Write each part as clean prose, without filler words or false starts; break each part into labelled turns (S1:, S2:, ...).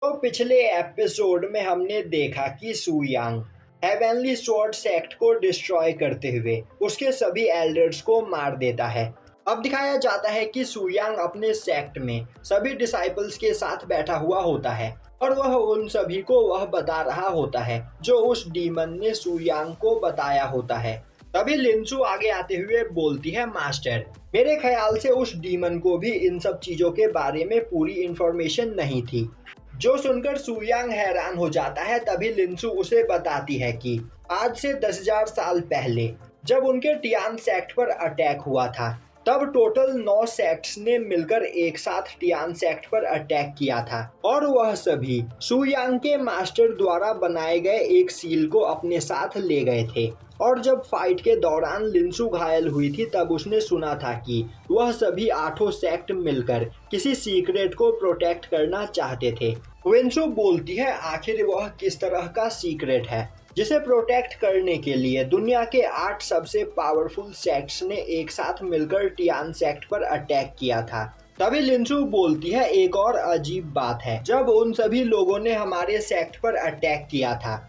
S1: तो पिछले एपिसोड में हमने देखा कि सु यांग हेवनली स्वॉर्ड सेक्ट को डिस्ट्रॉय करते हुए उसके सभी एल्डर्स को मार देता है। अब दिखाया जाता है कि सु यांग अपने सेक्ट में सभी डिसाइपल्स के साथ बैठा हुआ होता है और वह उन सभी को वह बता रहा होता है जो उस डीमन ने सु यांग को बताया होता है। तभी लिनसु आगे आते हुए बोलती है, मास्टर, मेरे ख्याल से उस डीमन को भी इन सब चीजों के बारे में पूरी इंफॉर्मेशन नहीं थी। जो सुनकर सु यांग हैरान हो जाता है। तभी लिनसु उसे बताती है कि आज से 10,000 साल पहले जब उनके टियान सेक्ट पर अटैक हुआ था तब टोटल 9 सेक्ट्स ने मिलकर एक साथ टियान सेक्ट पर अटैक किया था और वह सभी सु यांग के मास्टर द्वारा बनाए गए एक सील को अपने साथ ले गए थे। और जब फाइट के दौरान लिनसु घायल हुई थी तब उसने सुना था कि वह सभी 8 सेक्ट मिलकर किसी सीक्रेट को प्रोटेक्ट करना चाहते थे। लिनसु बोलती है, आखिर वह किस तरह का सीक्रेट है जिसे प्रोटेक्ट करने के लिए दुनिया के 8 सबसे पावरफुल सेक्ट्स ने एक साथ मिलकर टियान सेक्ट पर अटैक किया था। तभी लिनसु बोलती है, एक और अजीब बात है, जब उन सभी लोगों ने हमारे सेक्ट पर अटैक किया था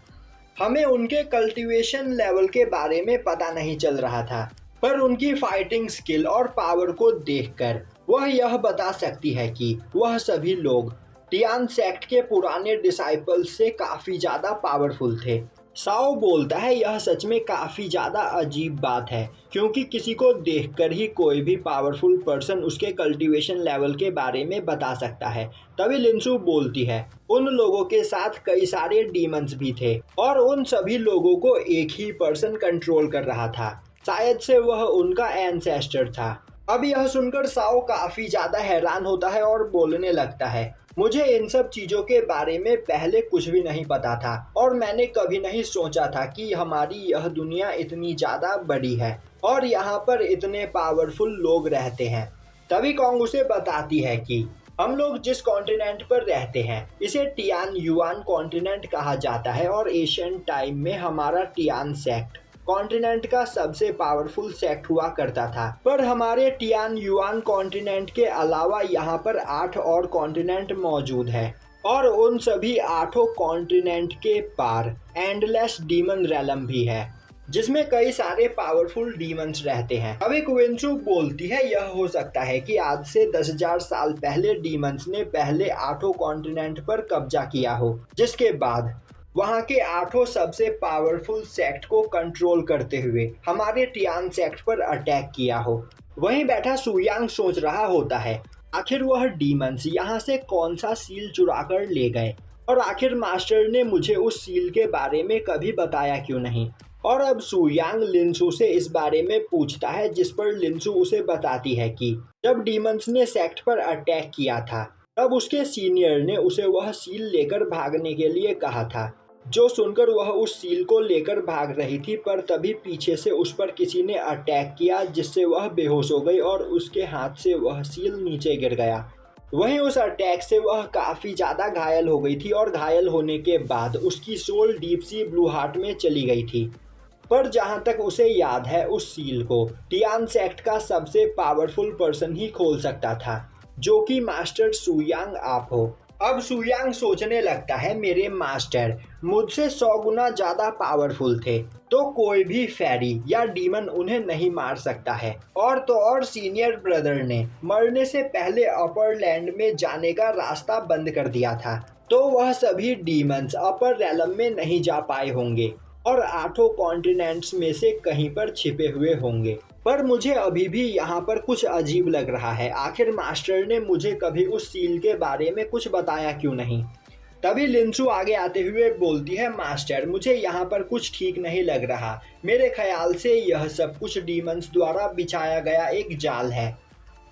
S1: हमें उनके कल्टीवेशन लेवल के बारे में पता नहीं चल रहा था, पर उनकी फाइटिंग स्किल और पावर को देखकर वह यह बता सकती है कि वह सभी लोग टियान सेक्ट के पुराने डिसाइपल्स से काफी ज्यादा पावरफुल थे। साओ बोलता है, यह सच में काफी ज्यादा अजीब बात है क्योंकि किसी को देखकर ही कोई भी पावरफुल पर्सन उसके कल्टीवेशन लेवल के बारे में बता सकता है। तभी लिनसु बोलती है, उन लोगों के साथ कई सारे डीमंस भी थे और उन सभी लोगों को एक ही पर्सन कंट्रोल कर रहा था, शायद से वह उनका एंसेस्टर था। अब यह सुनकर साओ काफी ज्यादा हैरान होता है और बोलने लगता है, मुझे इन सब चीजों के बारे में पहले कुछ भी नहीं पता था और मैंने कभी नहीं सोचा था कि हमारी यह दुनिया इतनी ज्यादा बड़ी है और यहाँ पर इतने पावरफुल लोग रहते हैं। तभी कॉन्ग उसे बताती है कि हम लोग जिस कॉन्टिनेंट पर रहते हैं इसे टियान युआन कॉन्टिनेंट कहा जाता है और एशियन टाइम में हमारा टियान सेक्ट कॉन्टिनेंट का सबसे पावरफुल सेक्ट हुआ करता था। पर हमारे टियान युआन कॉन्टिनेंट के अलावा यहाँ पर 8 और कॉन्टिनेंट मौजूद है और उन सभी 8 कॉन्टिनेंट के पार एंडलेस डीमन रेलम भी है जिसमें कई सारे पावरफुल डीमंस रहते हैं। अभी क्विंसु बोलती है, यह हो सकता है कि आज से 10,000 साल पहले डीमंस ने पहले 8 कॉन्टिनेंट पर कब्जा किया हो, जिसके बाद वहाँ के 8 सबसे पावरफुल सेक्ट को कंट्रोल करते हुए हमारे टियान सेक्ट पर अटैक किया हो। वहीं बैठा सु यांग सोच रहा होता है, आखिर वह डीमंस यहाँ से कौन सा सील चुरा कर ले गए और आखिर मास्टर ने मुझे उस सील के बारे में कभी बताया क्यों नहीं। और अब सु यांग लिनसु से इस बारे में पूछता है, जिस पर लिनसु उसे बताती है कि जब डीमंस ने सेक्ट पर अटैक किया था तब उसके सीनियर ने उसे वह सील लेकर भागने के लिए कहा था। जो सुनकर वह उस सील को लेकर भाग रही थी, पर तभी पीछे से उस पर किसी ने अटैक किया जिससे वह बेहोश हो गई और उसके हाथ से वह सील नीचे गिर गया। वहीं उस अटैक से वह काफ़ी ज़्यादा घायल हो गई थी और घायल होने के बाद उसकी soul deep sea blue heart में चली गई थी। पर जहाँ तक उसे याद है उस सील को टियान सेक्ट का सबसे पावरफुल पर्सन ही खोल सकता था, जो कि मास्टर सु यांग आप हो। अब सु यांग सोचने लगता है, मेरे मास्टर मुझसे 100 गुना ज्यादा पावरफुल थे तो कोई भी फेरी या डीमन उन्हें नहीं मार सकता है। और तो और सीनियर ब्रदर ने मरने से पहले अपर लैंड में जाने का रास्ता बंद कर दिया था, तो वह सभी डीमंस अपर रेलम में नहीं जा पाए होंगे और 8 कॉन्टिनेंट्स में से कहीं पर छिपे हुए होंगे। पर मुझे अभी भी यहाँ पर कुछ अजीब लग रहा है, आखिर मास्टर ने मुझे कभी उस सील के बारे में कुछ बताया क्यों नहीं। तभी लिनसु आगे आते हुए बोलती है, मास्टर मुझे यहाँ पर कुछ ठीक नहीं लग रहा, मेरे ख्याल से यह सब कुछ डीमंस द्वारा बिछाया गया एक जाल है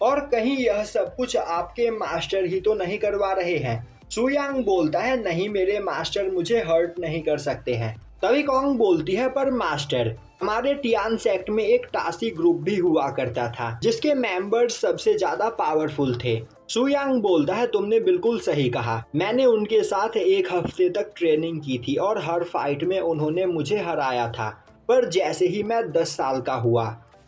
S1: और कहीं यह सब कुछ आपके मास्टर ही तो नहीं करवा रहे हैं। सु यांग बोलता है, नहीं मेरे मास्टर मुझे हर्ट नहीं कर सकते हैं। तभी कॉन्ग बोलती है, पर मास्टर हमारे टियान सेक्ट में एक टासी ग्रुप भी हुआ करता था जिसके मेंबर्स सबसे ज्यादा पावरफुल थे। सु यांग बोलता है, तुमने बिल्कुल सही कहा, मैंने उनके साथ 1 हफ्ते तक ट्रेनिंग की थी और हर फाइट में उन्होंने मुझे हराया था, पर जैसे ही मैं 10 साल का हुआ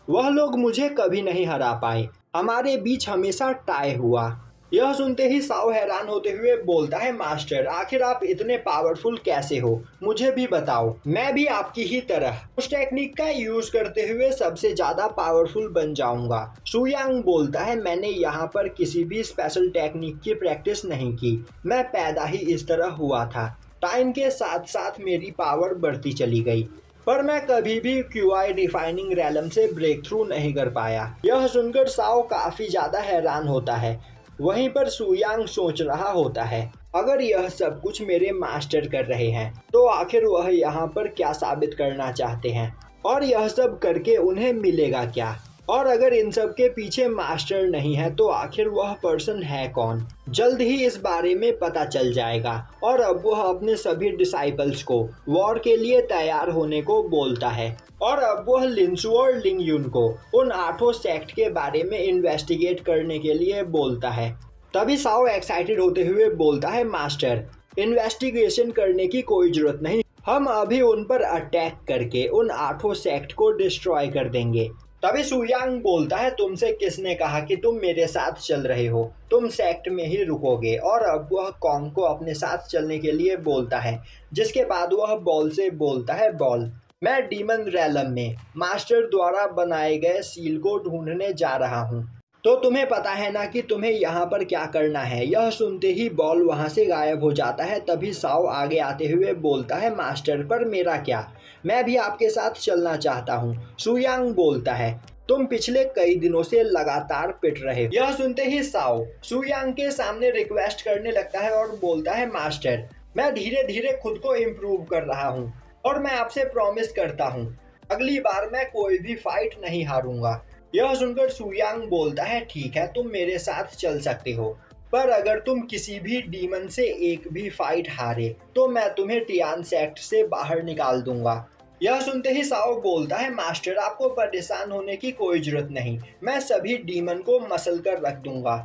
S1: वह लोग मुझे कभी नहीं हरा पाए, हमारे बीच हमेशा टाई हुआ। यह सुनते ही साओ हैरान होते हुए बोलता है, मास्टर आखिर आप इतने पावरफुल कैसे हो, मुझे भी बताओ, मैं भी आपकी ही तरह उस टेक्निक का यूज करते हुए सबसे ज्यादा पावरफुल बन जाऊंगा। सुयांग बोलता है, मैंने यहाँ पर किसी भी स्पेशल टेक्निक की प्रैक्टिस नहीं की, मैं पैदा ही इस तरह हुआ था। टाइम के साथ साथ मेरी पावर बढ़ती चली गई, पर मैं कभी भी क्यूआई डिफाइनिंग रैलम से ब्रेक थ्रू नहीं कर पाया। यह सुनकर साओ काफी ज्यादा हैरान होता है। वहीं पर सुयांग सोच रहा होता है, अगर यह सब कुछ मेरे मास्टर कर रहे हैं तो आखिर वह यहाँ पर क्या साबित करना चाहते हैं, और यह सब करके उन्हें मिलेगा क्या, और अगर इन सब के पीछे मास्टर नहीं है तो आखिर वह पर्सन है कौन। जल्द ही इस बारे में पता चल जाएगा, और अब वह अपने सभी डिसाइपल्स को वॉर के लिए तैयार होने को बोलता है, और अब वह लिंसू और लिंग युन को उन 8 सेक्ट के बारे में इन्वेस्टिगेट करने के लिए बोलता है। तभी साओ एक्साइटेड होते हुए बोलता है, मास्टर इन्वेस्टिगेशन करने की कोई जरूरत नहीं, हम अभी उन पर अटैक करके उन 8 सेक्ट को डिस्ट्रॉय कर देंगे। तभी सुयांग बोलता है, तुमसे किसने कहा कि तुम मेरे साथ चल रहे हो, तुम सेक्ट में ही रुकोगे। और अब वह कॉन्ग को अपने साथ चलने के लिए बोलता है, जिसके बाद वह बॉल से बोलता है, बॉल मैं डीमन रैलम में मास्टर द्वारा बनाए गए सील को ढूंढने जा रहा हूँ, तो तुम्हें पता है ना कि तुम्हें यहाँ पर क्या करना है। यह सुनते ही बॉल वहाँ से गायब हो जाता है। तभी साओ आगे आते हुए बोलता है, मास्टर पर मेरा क्या, मैं भी आपके साथ चलना चाहता हूँ। सुयांग बोलता है, तुम पिछले कई दिनों से लगातार पिट रहे हो। यह सुनते ही साओ सुयांग के सामने रिक्वेस्ट करने लगता है और बोलता है, मास्टर मैं धीरे धीरे खुद को इम्प्रूव कर रहा हूँ, और मैं आपसे प्रॉमिस करता हूँ अगली बार मैं कोई भी फाइट नहीं हारूंगा। यह सुनकर सुयांग बोलता है, ठीक है तुम मेरे साथ चल सकते हो, पर अगर तुम किसी भी डीमन से एक भी फाइट हारे तो मैं तुम्हें टियान सेक्ट से बाहर निकाल दूंगा। यह सुनते ही साओ बोलता है, मास्टर आपको परेशान होने की कोई जरूरत नहीं, मैं सभी डीमन को मसल कर रख दूंगा।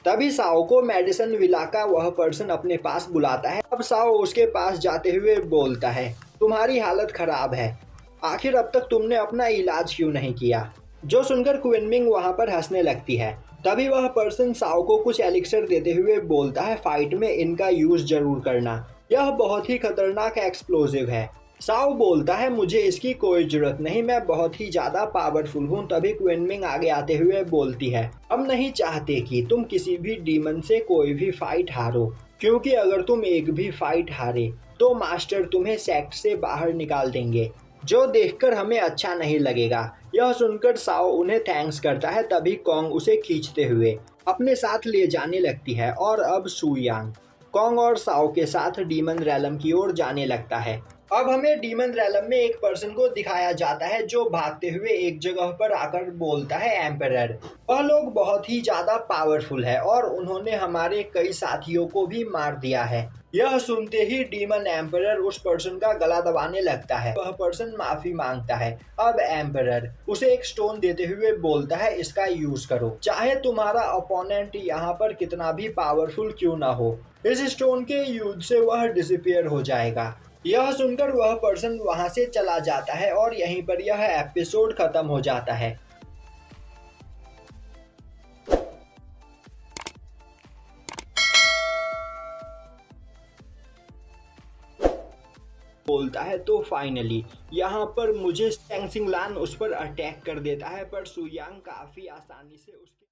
S1: तभी साओ को मेडिसन विला का वह पर्सन अपने पास बुलाता है। अब साओ उसके पास जाते हुए बोलता है, तुम्हारी हालत खराब है, आखिर अब तक तुमने अपना इलाज क्यों नहीं किया। जो सुनकर क्विनमिंग वहां पर हंसने लगती है। तभी वह पर्सन साओ को कुछ एलिक्सर देते हुए बोलता है, फाइट में इनका यूज जरूर करना, यह बहुत ही खतरनाक एक्सप्लोजिव है। साओ बोलता है, मुझे इसकी कोई जरूरत नहीं, मैं बहुत ही ज्यादा पावरफुल हूँ। तभी क्विनमिंग आगे आते हुए बोलती है, हम नहीं चाहते कि तुम किसी भी डीमन से कोई भी फाइट हारो, क्योंकि अगर तुम एक भी फाइट हारे तो मास्टर तुम्हें सेक्ट से बाहर निकाल देंगे, जो देखकर हमें अच्छा नहीं लगेगा। यह सुनकर साओ उन्हें थैंक्स करता है। तभी कॉन्ग उसे खींचते हुए अपने साथ ले जाने लगती है, और अब सुयांग कॉन्ग और साओ के साथ डीमन रैलम की ओर जाने लगता है। अब हमें डीमन रैलम में एक पर्सन को दिखाया जाता है जो भागते हुए एक जगह पर आकर बोलता है, एम्परर वह लोग बहुत ही ज्यादा पावरफुल है और उन्होंने हमारे कई साथियों को भी मार दिया है। यह सुनते ही डीमन एम्परर उस पर्सन का गला दबाने लगता है। वह पर्सन माफी मांगता है। अब एम्परर उसे एक स्टोन देते हुए बोलता है, इसका यूज करो, चाहे तुम्हारा अपोनेंट यहाँ पर कितना भी पावरफुल क्यों ना हो, इस स्टोन के यूज से वह डिसअपीयर हो जाएगा। यह सुनकर वह पर्सन वहां से चला जाता है और यहीं पर यह एपिसोड खत्म हो जाता है। बोलता है तो फाइनली यहाँ पर मुझे सेंगसिंग लान उस पर अटैक कर देता है, पर सुयांग काफी आसानी से उसके